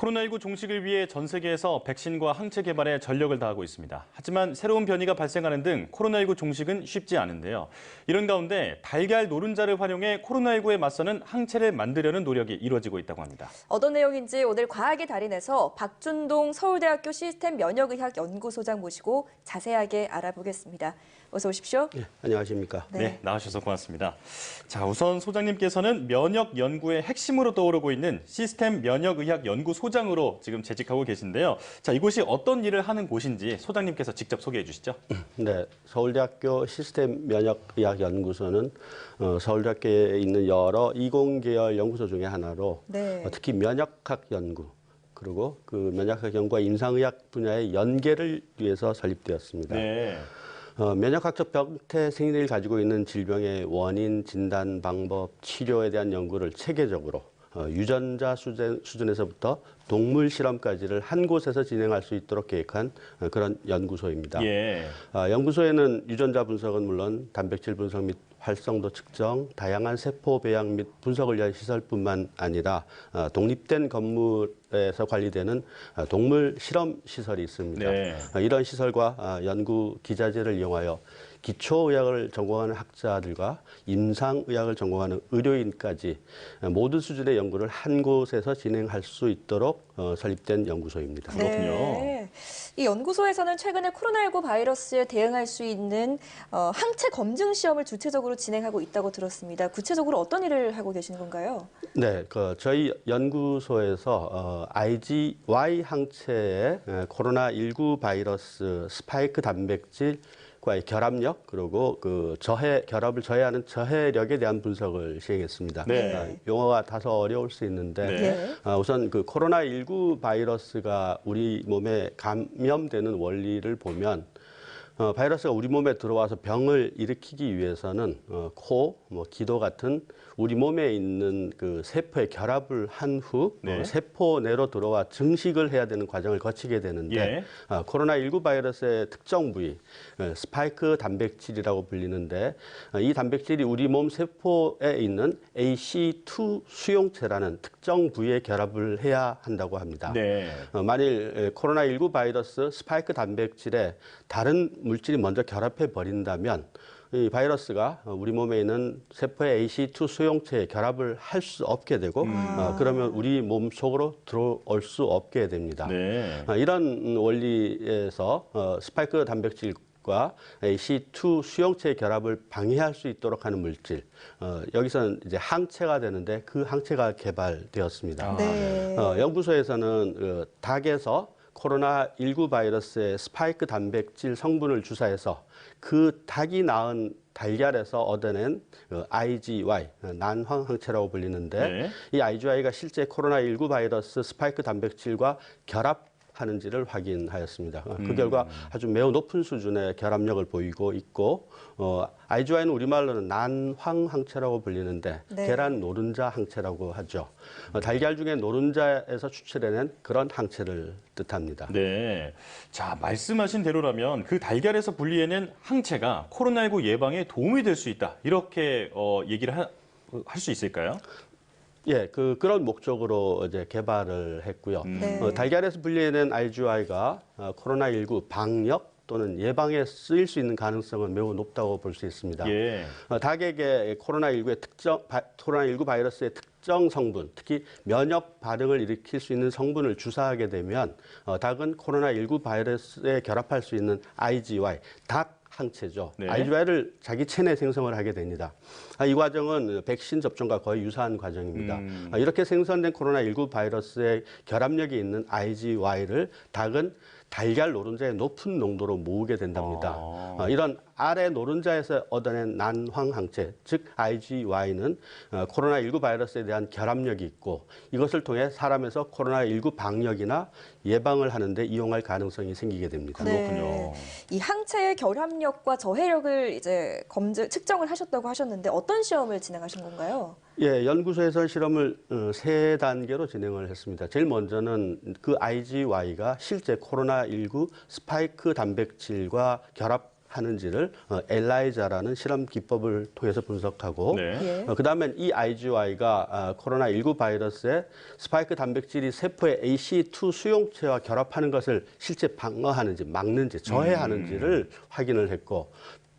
코로나19 종식을 위해 전 세계에서 백신과 항체 개발에 전력을 다하고 있습니다. 하지만 새로운 변이가 발생하는 등 코로나19 종식은 쉽지 않은데요. 이런 가운데 달걀 노른자를 활용해 코로나19에 맞서는 항체를 만들려는 노력이 이루어지고 있다고 합니다. 어떤 내용인지 오늘 과학의 달인에서 박준동 서울대학교 시스템 면역의학 연구소장 모시고 자세하게 알아보겠습니다. 어서 오십시오. 네, 안녕하십니까. 네, 나와주셔서 고맙습니다. 자, 우선 소장님께서는 면역 연구의 핵심으로 떠오르고 있는 시스템 면역의학 연구소장으로 지금 재직하고 계신데요. 자, 이곳이 어떤 일을 하는 곳인지 소장님께서 직접 소개해 주시죠. 네, 서울대학교 시스템 면역의학 연구소는 서울대학교에 있는 여러 이공계열 연구소 중에 하나로 특히 면역학 연구 그리고 그 면역학 연구와 임상의학 분야의 연계를 위해서 설립되었습니다. 네. 면역학적 병태 생리를 가지고 있는 질병의 원인, 진단, 방법, 치료에 대한 연구를 체계적으로 유전자 수준에서부터 동물 실험까지를 한 곳에서 진행할 수 있도록 계획한 그런 연구소입니다. 예. 연구소에는 유전자 분석은 물론 단백질 분석 및 활성도 측정, 다양한 세포 배양 및 분석을 위한 시설뿐만 아니라 독립된 건물에서 관리되는 동물 실험 시설이 있습니다. 네. 이런 시설과 연구 기자재를 이용하여 기초의학을 전공하는 학자들과 임상의학을 전공하는 의료인까지 모든 수준의 연구를 한 곳에서 진행할 수 있도록 설립된 연구소입니다. 그렇군요. 네. 이 연구소에서는 최근에 코로나19 바이러스에 대응할 수 있는 항체 검증 시험을 주체적으로 진행하고 있다고 들었습니다. 구체적으로 어떤 일을 하고 계신 건가요? 네, 저희 연구소에서 IgY 항체의 코로나19 바이러스 스파이크 단백질과의 결합력 그리고 그 결합을 저해하는 저해력에 대한 분석을 시행했습니다. 네. 용어가 다소 어려울 수 있는데 네. 우선 그 코로나19 바이러스가 우리 몸에 감염되는 원리를 보면 바이러스가 우리 몸에 들어와서 병을 일으키기 위해서는 코, 기도 같은 우리 몸에 있는 그 세포의 결합을 한 후 세포 내로 들어와 증식을 해야 되는 과정을 거치게 되는데 코로나19 바이러스의 특정 부위, 스파이크 단백질이라고 불리는데 이 단백질이 우리 몸 세포에 있는 AC2 수용체라는 특정 부위에 결합을 해야 한다고 합니다. 네. 만일 코로나19 바이러스 스파이크 단백질에 다른 물질이 먼저 결합해 버린다면 이 바이러스가 우리 몸에 있는 세포의 AC2 수용체에 결합을 할 수 없게 되고 그러면 우리 몸 속으로 들어올 수 없게 됩니다. 네. 이런 원리에서 스파이크 단백질과 AC2 수용체의 결합을 방해할 수 있도록 하는 물질, 여기서는 이제 항체가 되는데 그 항체가 개발되었습니다. 네. 연구소에서는 닭에서 코로나19 바이러스의 스파이크 단백질 성분을 주사해서 그 닭이 낳은 달걀에서 얻어낸 IgY, 난황 항체라고 불리는데 이 IgY가 실제 코로나19 바이러스 스파이크 단백질과 결합하는지를 확인하였습니다. 그 결과 아주 매우 높은 수준의 결합력을 보이고 있고 IgY는 우리말로는 난황 항체라고 불리는데 계란 노른자 항체라고 하죠. 달걀 중에 노른자에서 추출해낸 그런 항체를 뜻합니다. 네. 자, 말씀하신 대로라면 그 달걀에서 분리해낸 항체가 코로나19 예방에 도움이 될 수 있다. 이렇게 얘기를 할 수 있을까요? 예, 그런 목적으로 이제 개발을 했고요. 달걀에서 분리해낸 IgY가 코로나19 방역 또는 예방에 쓰일 수 있는 가능성은 매우 높다고 볼 수 있습니다. 닭에게 코로나19 바이러스의 특정 성분, 특히 면역 반응을 일으킬 수 있는 성분을 주사하게 되면 닭은 코로나19 바이러스에 결합할 수 있는 IgY, 닭 항체죠. IgY를 자기 체내 생성을 하게 됩니다. 이 과정은 백신 접종과 거의 유사한 과정입니다. 이렇게 생성된 코로나19 바이러스의 결합력이 있는 IgY를 닭은 달걀 노른자의 높은 농도로 모으게 된답니다. 이런 아래 노른자에서 얻어낸 난황 항체, 즉 IgY는 코로나19 바이러스에 대한 결합력이 있고 이것을 통해 사람에서 코로나19 방역이나 예방을 하는데 이용할 가능성이 생기게 됩니다. 그렇군요. 이 항체의 결합력과 저해력을 이제 측정을 하셨다고 하셨는데 어떤 시험을 진행하신 건가요? 예, 연구소에서 실험을 3단계로 진행을 했습니다. 제일 먼저는 그 IgY가 실제 코로나19 스파이크 단백질과 하는지를 엘라이자라는 실험 기법을 통해서 분석하고 네. 예. 그다음에 이 IgY가 코로나19 바이러스의 스파이크 단백질이 세포의 ACE2 수용체와 결합하는 것을 실제 방어하는지 막는지 저해하는지를 확인을 했고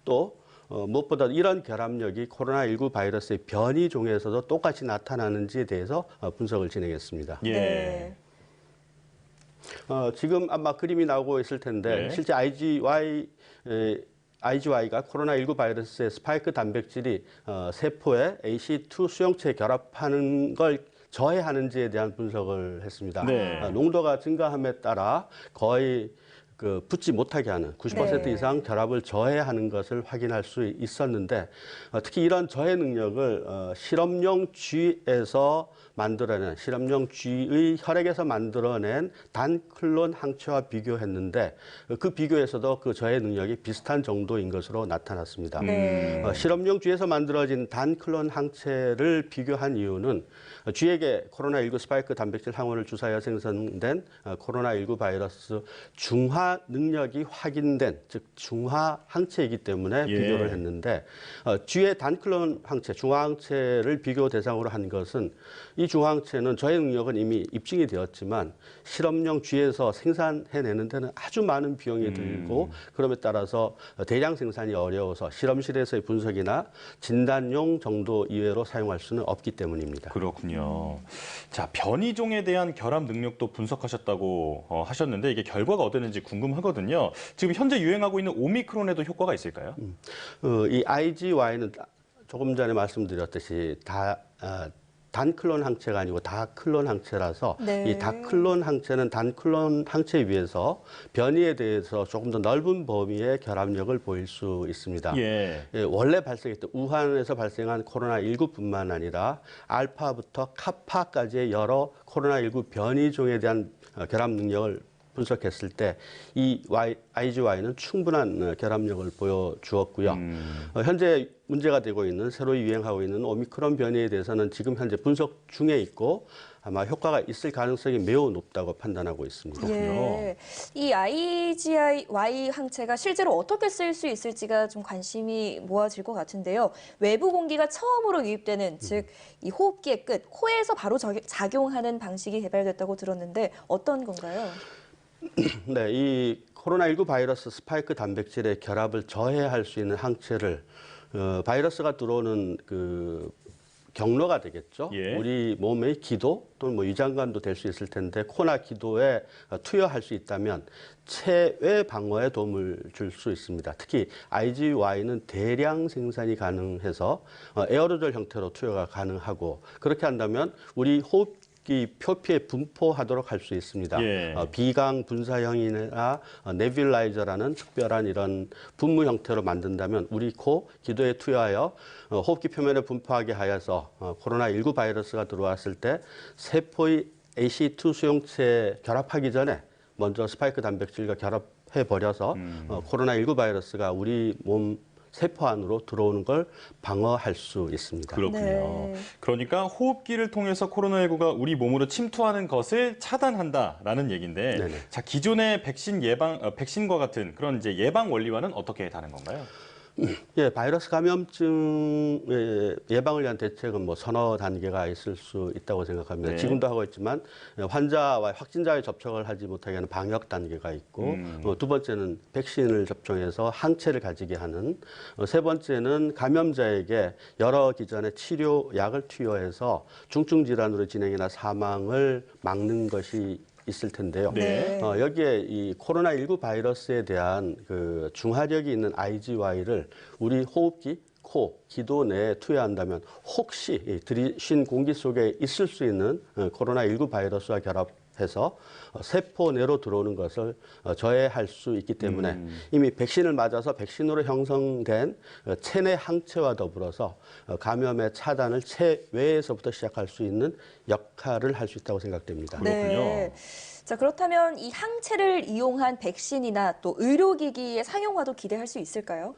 또 무엇보다 이런 결합력이 코로나19 바이러스의 변이종에서도 똑같이 나타나는지에 대해서 분석을 진행했습니다. 예. 네. 지금 아마 그림이 나오고 있을 텐데 네. 실제 IgY가 코로나19 바이러스의 스파이크 단백질이 세포의 ACE2 수용체에 결합하는 걸 저해하는지에 대한 분석을 했습니다. 네. 농도가 증가함에 따라 거의 붙지 못하게 하는 90% 네. 이상 결합을 저해하는 것을 확인할 수 있었는데 특히 이런 저해 능력을 실험용 쥐에서 만들어낸 실험용 쥐의 혈액에서 만들어낸 단클론 항체와 비교했는데 그 비교에서도 그 저해 능력이 비슷한 정도인 것으로 나타났습니다. 네. 실험용 쥐에서 만들어진 단클론 항체를 비교한 이유는 쥐에게 코로나19 스파이크 단백질 항원을 주사하여 생성된 코로나19 바이러스 중화 능력이 확인된 즉 중화 항체이기 때문에 예. 비교를 했는데 쥐의 단클론 항체 중화 항체를 비교 대상으로 한 것은 이 중화 항체는 저해 능력은 이미 입증이 되었지만 실험용 쥐에서 생산해내는 데는 아주 많은 비용이 들고 그럼에 따라서 대량 생산이 어려워서 실험실에서의 분석이나 진단용 정도 이외로 사용할 수는 없기 때문입니다. 그렇군요. 자, 변이종에 대한 결합 능력도 분석하셨다고 하셨는데 이게 결과가 어땠는지 궁금하거든요. 지금 현재 유행하고 있는 오미크론에도 효과가 있을까요? 이 IgY는 조금 전에 말씀드렸듯이 단클론 항체가 아니고 다클론 항체라서 네. 이 다클론 항체는 단클론 항체에 비해서 변이에 대해서 조금 더 넓은 범위의 결합력을 보일 수 있습니다. 예. 원래 발생했던 우한에서 발생한 코로나19뿐만 아니라 알파부터 카파까지의 여러 코로나19 변이종에 대한 결합 능력을 분석했을 때 이 IgY는 충분한 결합력을 보여주었고요. 현재 문제가 되고 있는 새로 유행하고 있는 오미크론 변이에 대해서는 지금 현재 분석 중에 있고 아마 효과가 있을 가능성이 매우 높다고 판단하고 있습니다. 예. 이 IgY 항체가 실제로 어떻게 쓰일 수 있을지가 좀 관심이 모아질 것 같은데요. 외부 공기가 처음으로 유입되는 즉 이 호흡기의 끝, 코에서 바로 작용하는 방식이 개발됐다고 들었는데 어떤 건가요? 네, 이 코로나19 바이러스 스파이크 단백질의 결합을 저해할 수 있는 항체를 바이러스가 들어오는 경로가 되겠죠. 예. 우리 몸의 기도 또는 위장관도 될 수 있을 텐데 코나 기도에 투여할 수 있다면 체외 방어에 도움을 줄 수 있습니다. 특히 IgY는 대량 생산이 가능해서 에어로졸 형태로 투여가 가능하고 그렇게 한다면 우리 호흡기 표피에 분포하도록 할 수 있습니다. 예. 비강 분사형이나 네뷸라이저라는 특별한 이런 분무 형태로 만든다면 우리 코 기도에 투여하여 호흡기 표면에 분포하게 하여서 코로나19 바이러스가 들어왔을 때 세포의 ACE2 수용체에 결합하기 전에 먼저 스파이크 단백질과 결합해 버려서 코로나19 바이러스가 우리 몸 세포 안으로 들어오는 걸 방어할 수 있습니다. 그렇군요. 네. 그러니까 호흡기를 통해서 코로나19가 우리 몸으로 침투하는 것을 차단한다라는 얘기인데, 네네. 자, 기존의 백신과 같은 그런 이제 예방 원리와는 어떻게 다른 건가요? 예, 바이러스 감염증 예방을 위한 대책은 뭐 서너 단계가 있을 수 있다고 생각합니다. 네. 지금도 하고 있지만 환자와 확진자의 접촉을 하지 못하게 하는 방역 단계가 있고 두 번째는 백신을 접종해서 항체를 가지게 하는 세 번째는 감염자에게 여러 기전의 치료약을 투여해서 중증 질환으로 진행이나 사망을 막는 것이 있을 텐데요. 네. 여기에 이 코로나19 바이러스에 대한 중화력이 있는 IgY를 우리 호흡기, 코, 기도 내에 투여한다면 혹시 들이쉰 공기 속에 있을 수 있는 코로나19 바이러스와 결합해서 세포 내로 들어오는 것을 저해할 수 있기 때문에 이미 백신을 맞아서 백신으로 형성된 체내 항체와 더불어서 감염의 차단을 체외에서부터 시작할 수 있는 역할을 할 수 있다고 생각됩니다. 그렇군요. 자, 그렇다면 이 항체를 이용한 백신이나 또 의료기기의 상용화도 기대할 수 있을까요?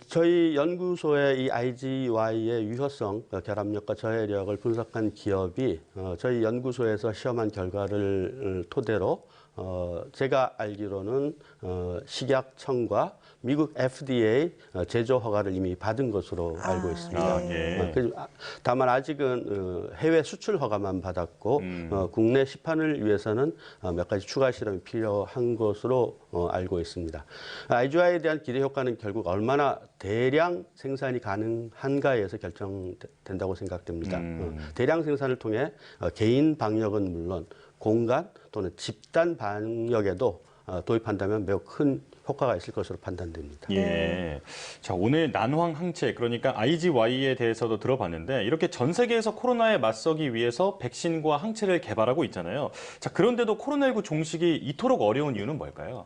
저희 연구소의 이 IgY의 유효성, 결합력과 저해력을 분석한 기업이 저희 연구소에서 시험한 결과를 토대로 제가 알기로는 식약청과 미국 FDA 제조 허가를 이미 받은 것으로 알고 있습니다. 네. 다만 아직은 해외 수출 허가만 받았고 국내 시판을 위해서는 몇 가지 추가 실험이 필요한 것으로 알고 있습니다. IGI에 대한 기대 효과는 결국 얼마나 대량 생산이 가능한가에서 결정된다고 생각됩니다. 대량 생산을 통해 개인 방역은 물론 공간 또는 집단 방역에도 도입한다면 매우 큰 효과가 있을 것으로 판단됩니다. 예. 자, 오늘 난황 항체, 그러니까 IgY에 대해서도 들어봤는데 이렇게 전 세계에서 코로나에 맞서기 위해서 백신과 항체를 개발하고 있잖아요. 자, 그런데도 코로나19 종식이 이토록 어려운 이유는 뭘까요?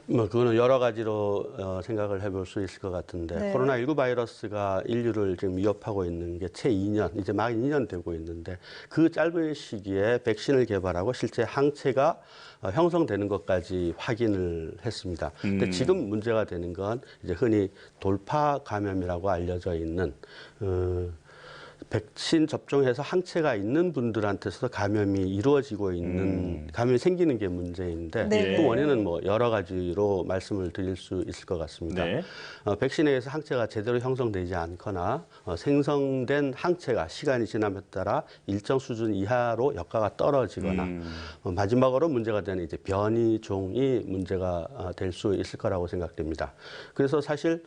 그거는 여러 가지로 생각을 해볼 수 있을 것 같은데 네. 코로나19 바이러스가 인류를 지금 위협하고 있는 게 채 2년, 이제 막 2년 되고 있는데 그 짧은 시기에 백신을 개발하고 실제 항체가 형성되는 것까지 확인을 했습니다. 근데 지금 문제가 되는 건 이제 흔히 돌파 감염이라고 알려져 있는 백신 접종해서 항체가 있는 분들한테서 감염이 이루어지고 있는 감염이 생기는 게 문제인데 네. 그 원인은 뭐 여러 가지로 말씀을 드릴 수 있을 것 같습니다. 네. 백신에 의해서 항체가 제대로 형성되지 않거나 생성된 항체가 시간이 지남에 따라 일정 수준 이하로 효과가 떨어지거나 마지막으로 문제가 되는 이제 변이종이 문제가 될 수 있을 거라고 생각됩니다. 그래서 사실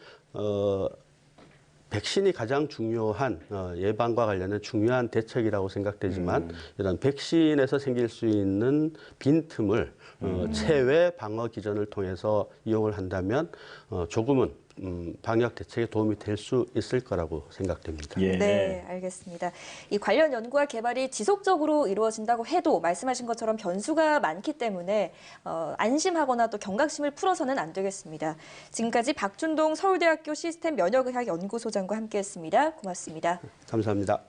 백신이 가장 중요한 예방과 관련된 중요한 대책이라고 생각되지만 이런 백신에서 생길 수 있는 빈틈을 체외 방어 기전을 통해서 이용을 한다면 조금은 방역 대책에 도움이 될 수 있을 거라고 생각됩니다. 예. 네, 알겠습니다. 이 관련 연구와 개발이 지속적으로 이루어진다고 해도 말씀하신 것처럼 변수가 많기 때문에 안심하거나 또 경각심을 풀어서는 안 되겠습니다. 지금까지 박준동 서울대학교 시스템 면역의학 연구소장과 함께했습니다. 고맙습니다. 감사합니다.